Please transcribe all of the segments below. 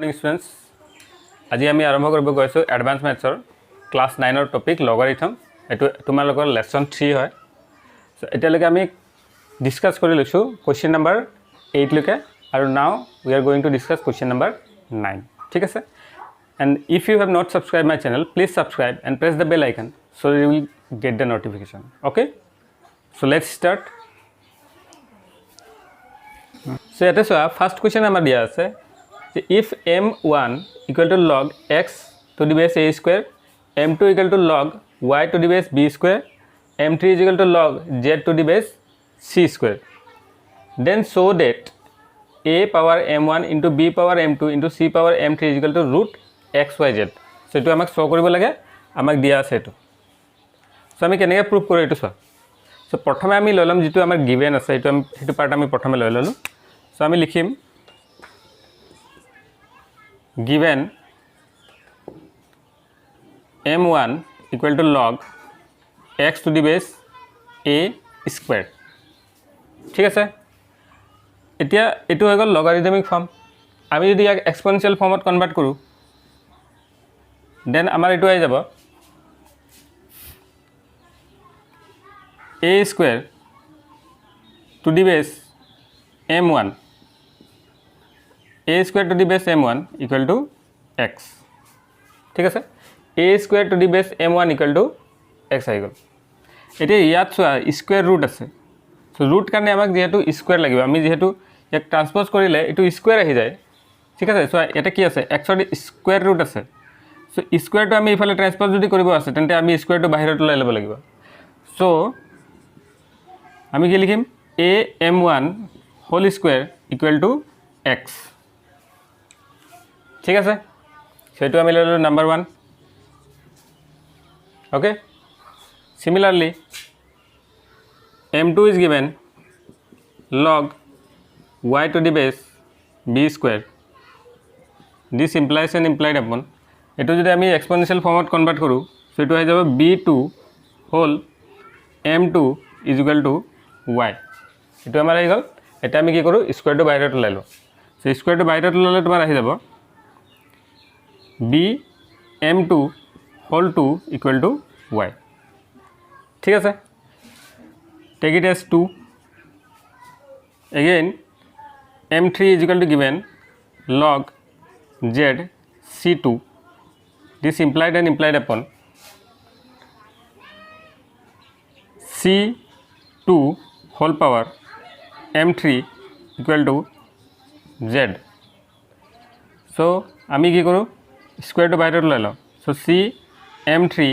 Morning students आज आम आरम्भ कर गई एडवांस मैथ्सर क्लास 9 टपिक लॉगरिथम ये तुम्हारा लेसन 3 है सो इतना आम डिस्कस कर लीसो क्वेश्चन नम्बर 8 लैके और now we are going to discuss question number 9 ठीक है and if you have not subscribe my channel please subscribe and press the bell icon so you will get the notification okay so let's start so इतना चुना first question आम दिया है if m1 equal to log x to the base a square, m2 equal to log y to the base b square, m3 is equal to log z to the base c square, then show that a power m1 into b power m2 into c power m3 is equal to root xyz. So এইটো আমাক show কৰিব লাগে আমাক দিয়া আছে এইটো so আমি কেনেকৈ প্ৰুভ কৰোঁ এইটো চোৱা সো প্ৰথমে আমি লৈ লম যেটো আমাৰ গিভেন আছে এইটো আমি সেইটো পাৰ্ট আমি প্ৰথমে লৈ ললো সো আমি লিখিম given m1 equal to log x to the base a square ठीक है इतना यू हो गल लॉगरिथमिक फॉर्म आम जो एक्सपोनेंशियल फॉर्मत कन्वर्ट करूँ देन आमार यू आई जा a square to the base m1 a square to the base m1 equal to x ठीक है a square to the base m1 equal to x आई गल इतना इतना चुना स्क्वायर रूट आसे सो रूट कारण आमक जीतु स्क्वायर लगे आम जीतु एक ट्रांसपोज कर स्क्वायर आ जाए ठीक है चुना इतना कि एक्सर स्क्वायर रूट आसे सो स्क्वायर तो आम इफाले ट्रांसपोज जो कर आम स्क्वायर तो बाहर लै लब लगे सो आम कि लिखिम a m1 whole square equal to x ठीक है सो आम लो number 1 okay similarly m2 is given log y to the base b square this implies and implied अपन ये जो आम एक्सपोनेंशियल फॉर्मत कन्वर्ट करूँ सो ये जा b2 whole m2 is equal to y ये आम गल इतना आम कि करूँ स्क्वायर तो बाहर लै लो सो स्क्वायर तो बाहर लैले तुम जा b m2 whole 2 equal to y ठीक है take it as 2 again m3 is equal to given log z c2 this implied and implied अपन c2 whole power m3 equal to z so आमी कि करूँ स्क्वायर तो बाहर लै लो so c m3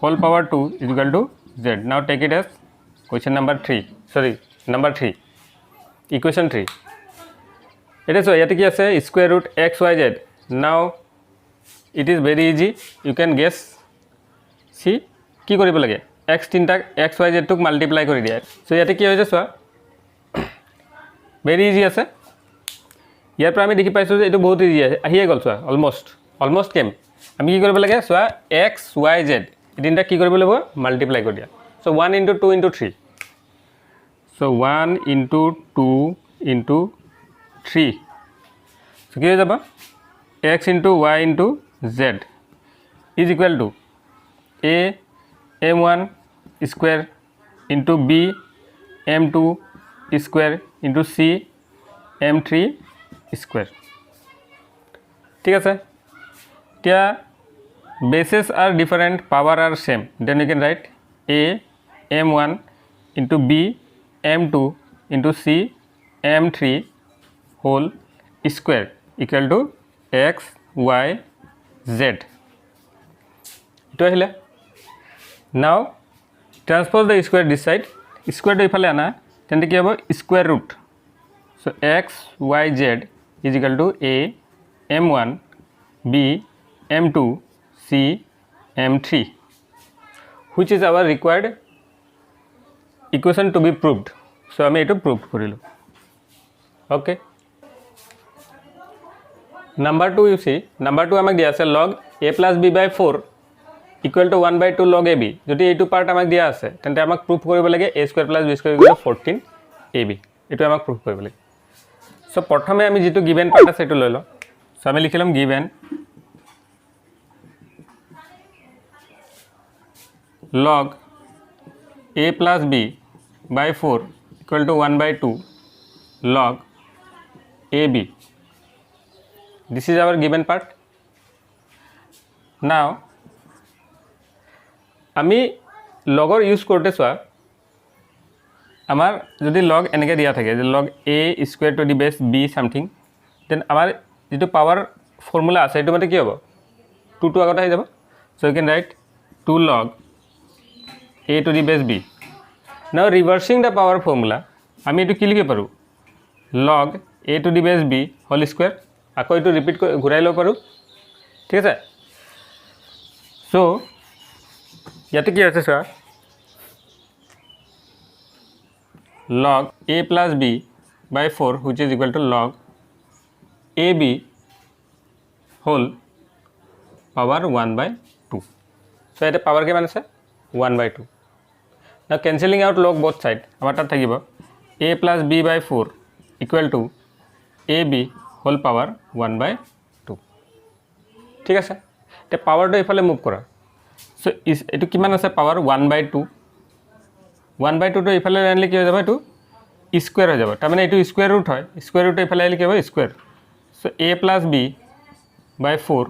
whole power 2 is equal to z now take it as question number 3 sorry number 3 equation 3 ये so इतना कि आसे square root x y z now it is very easy you can guess see कि कर लगे x तीनटाक x y z तक multiply कर दिए सो इतना कि चुना वेरी इजी आसे यार आम देखी पासी ये बहुत इजी है गल चुना अलमोस्ट केम आम कि लगे चुना एक्स वाई जेड तीनटा कि लगे माल्टिप्लाई कर दिया सो 1 into 2 into 3 सो 1 into 2 into 3 सो कि जा x into y into z is equal to a m1 square into b m2 square into c m3 square ठीक है क्या bases are different power are same then you can write a m1 into b m2 into c m3 whole square equal to x y z ये now transpose the square this side square तो इफाले आना तेंते कि हम square root so x y z is equal to a m1 b m2 c m3 which is our required equation to be proved so आम ये prove कर okay number 2 you see number 2 आमक दिया log a plus b by 4 equal to 1/2 log ab जो ये part आमक दिया तेंते आमक प्रूफ कर लगे a square plus b square equal to 14 ab ये आमक प्रूफ कर लगे सो प्रथमे आम जी गिवेन पार्ट आछे लै लो सो आम लिखी lump given log a plus b by 4 equal to 1 by 2 log ab. This is our given part. Now আমি লগৰ ইউজ কৰোঁতে চোৱা আমাৰ যদি লগ এনেকৈ দিয়া থাকে যে লগ a স্কুৱেৰ টু দি বেছ b সামথিং দেন আমাৰ যিটো পাৱাৰ ফৰ্মুলা আছে সেইটো মতে কি হ'ব 2 আগতে আহি যাব so you can write 2 log a to the base b. Now reversing the power formula আমি এটো কি লিখে পাৰো log a to the base b whole square আকৌ এটো ৰিপিট ঘূৰাই লব পাৰো ঠিক আছে সো ইয়াতে কি আছে sir log a plus b by 4 which is equal to log ab whole power 1 by 2 so এটা power কিমান আছে 1 by 2 now cancelling out log both side amar tat thakibo a plus b by 4 equal to ab whole power 1 by 2 ঠিক আছে তে power to ifale move kora so is etu kiman ase power 1 by 2 1 by 2 to ifale anle ki hoy jabo etu square hoy jabo ta mane etu square root hoy square root ifale anle ki hobo square so a plus b by 4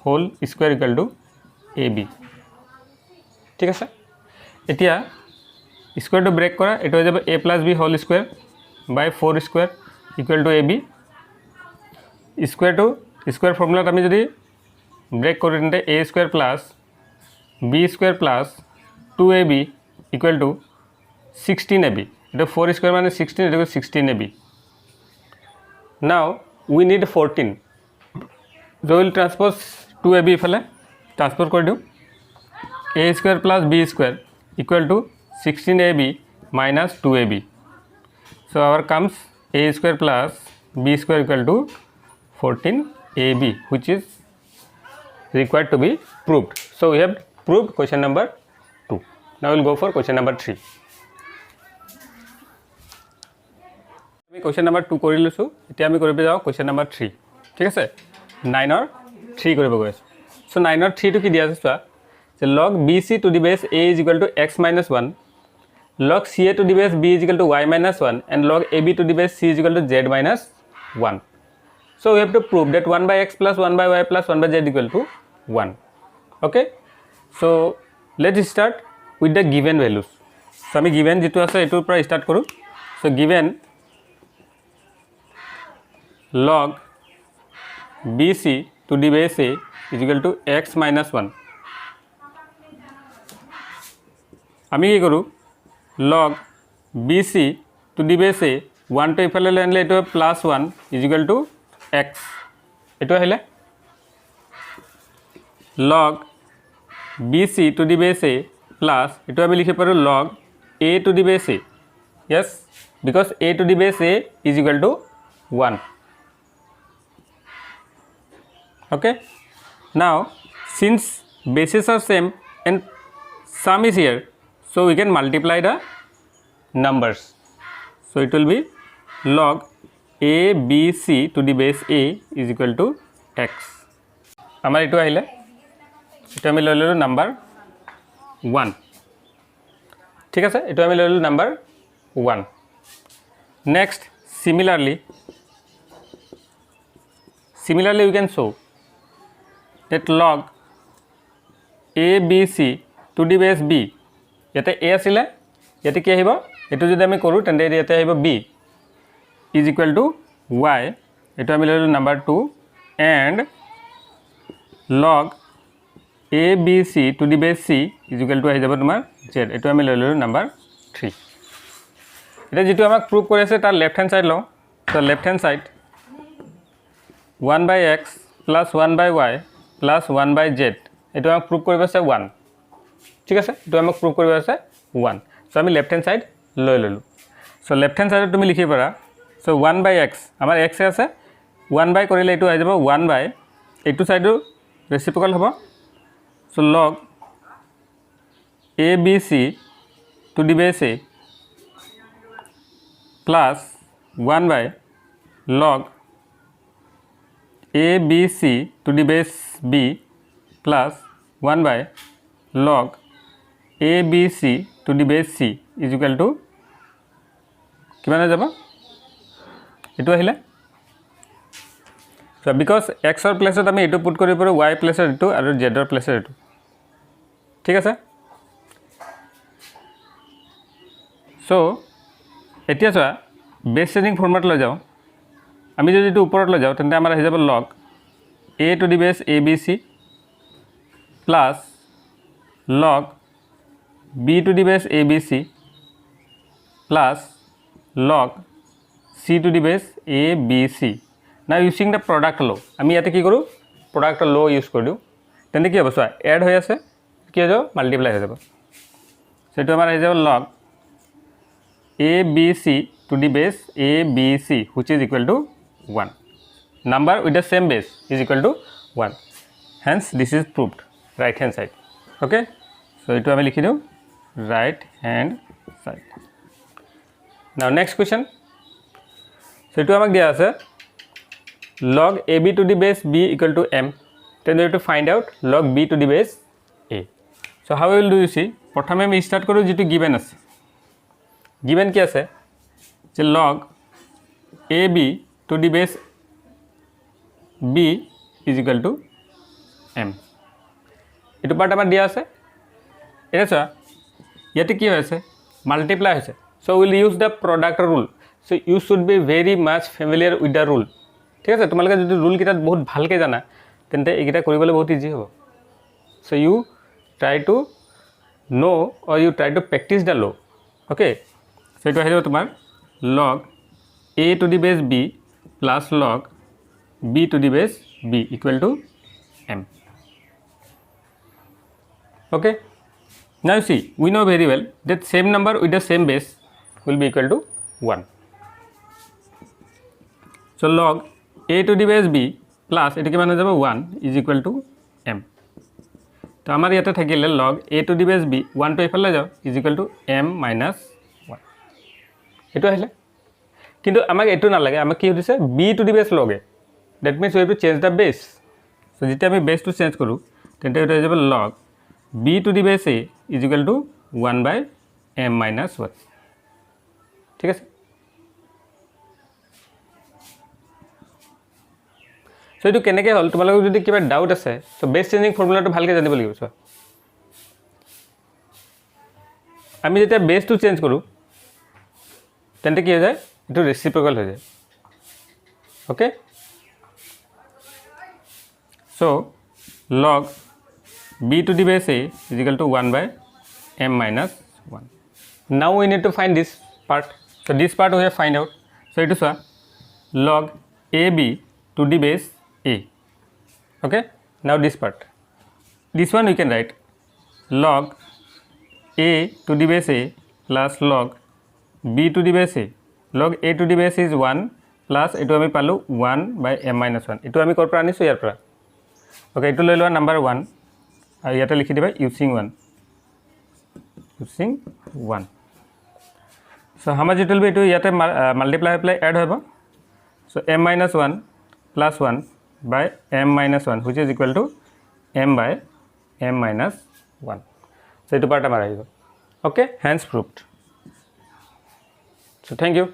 whole square equal to ab ঠিক আছে এতিয়া square to break করা এটা হয়ে যাবে a plus b whole square by 4 square equal to ab square to square formula আমি যদি break করি নিতে a square plus b square plus 2ab equal to 16ab এটা 4 square মানে 16 এটা 16ab now we need 14 so we'll transpose 2ab ফেলে transpose করে দিও a square plus b square equal to 16ab minus 2ab so our comes a square plus b square equal to 14ab which is required to be proved so we have proved question number 2 now we'll go for question number 3 আমি question number 2 কৰি লৈছো এতিয়া আমি কৰিব যাও question number 3 ঠিক আছে 9 or 3 কৰিব গৈ আছো so 9 or 3 to কি দিয়া আছে চোৱা so log bc to the base a is equal to x minus 1 log ca to the base b is equal to y minus 1 and log ab to the base c is equal to z minus 1 so we have to prove that 1 by x plus 1 by y plus 1 by z equal to 1 okay so let's start with the given values so আমি given যেটো আছে এটোৰ পৰা start কৰো so given log bc to the base a is equal to x minus 1 আমি কি কৰো log bc to the base a 1 to ইফালে লৈ আনলে এটো plus 1 is equal to x এটো আহিলে log bc to the base a plus এটো আমি লিখি পাৰো log a to the base a yes because a to the base a is equal to 1 okay now since bases are same and sum is here so we can multiply the numbers so it will be log a b c to the base a is equal to x amar etu ahile etu ami loi lolu number 1 ঠিক আছে এটো আমি লইলো number 1 next similarly we can show that log a b c to the base b ইয়াতে a আছিলে ইয়াতে কি আহিব এটো যদি আমি কৰো তেন্তে ইয়াতে আহিব b is equal to y এটো আমি লইলো number 2 and log a b c to the base c is equal to আহি যাব তোমাৰ z এটো আমি লইলো number 3 এটা যেটো আমাক প্ৰুভ কৰি আছে তাৰ লেফট হ্যান্ড সাইড লও তো left hand side 1 by x plus 1 by y plus 1 by z এটো আমাক প্রুভ কৰিব আছে 1 ঠিক আছে এটো আমাক প্ৰুভ কৰিব আছে 1 সো আমি লেফট হ্যান্ড সাইড লৈ ললো সো লেফট হ্যান্ড সাইড তুমি লিখি পাৰা সো 1 by x আমাৰ x আছে 1 by কৰিলে এটো আহি যাব 1 by এটো সাইডৰ ৰেসিপ্ৰোকাল হ'ব so log a b c to the base a plus 1 by log ABC to the base B plus 1 by log ABC to the base C is equal to কিমান হৈ যাব এটো আহিলে so because x ৰ প্লেছত আমি এটো put কৰিব পাৰো y প্লেছত এটো আৰু z ৰ প্লেছত এটো ঠিক আছে so এতিয়া চোৱা বেস চেঞ্জিং ফৰ্মেট লৈ যাও আমি যদি এটো ওপৰত লৈ যাও তেন্তে আমাৰ আহি যাব log a to the base abc plus log b to the base abc plus log c to the base abc now using the product law আমি ইয়াতে কি কৰো product law ইউজ কৰি দিও তেন্তে কি হ'ব চোৱা এড হৈ আছে কি হৈ যাব মাল্টিপ্লাই হৈ যাব সেটো আমাৰ আহি যাব log abc to the base abc which is equal to 1 number with the same base is equal to 1 hence this is proved right hand side okay so eto ami likhi diu right hand side now next question so eto amak dia ase log ab to the base b equal to m then we have to find out log b to the base a so how we will do you see prothome ami start koru jitu given ase given ki ase je log ab to the base b is equal to m eto part amar dia ase eta cha yate ki hoyse multiply hoyse so we will use the product rule so you should be very much familiar with the rule ঠিক আছে তোমালোকে যদি rule কিটা বহুত ভালকে জানা তেন্তে একিটা কৰিবলে বহুত ইজি হ'ব so you try to know or you try to practice the law okay so eto আহিব তোমাৰ log a to the base b plus log b to the base b equal to m okay now you see we know very well that same number with the same base will be equal to 1 so log a to the base b plus এটো কিমান হৈ যাব 1 is equal to m তো আমাৰ ইয়াতে থাকিলে log a to the base b 1 to এফালে যাও is equal to m minus 1 এটো আহিলে কিন্তু আমাক এটো না লাগে আমাক কি হইছে b to the base log a that means we have to change the base so যেতিয়া আমি base to change কৰো তেন্তে এটা হৈ যাব log b to the base a is equal to 1 by m minus 1 ঠিক আছে so etu keneke hol tumalok jodi kiba doubt ase so base changing formula to bhalke janibo lagibo so ami jeta base to change koru tente ki hoy jay etu reciprocal hoy jay okay so log b to the base a is equal to 1 by m minus 1 now we need to find this part so this part we have find out so etu so log ab to the base a okay now this part this one we can write log a to the base a plus log b to the base a log a to the base is 1 plus etu ami palu 1 by m minus 1 etu ami kor pra anisu yar pra okay etu loi loa number 1 aru yata likhi diba using 1 so how much it will be etu yate multiply add hobo so m minus 1 plus 1 by m minus 1 which is equal to m by m minus 1 so etu part amar ahibo okay hence proved so thank you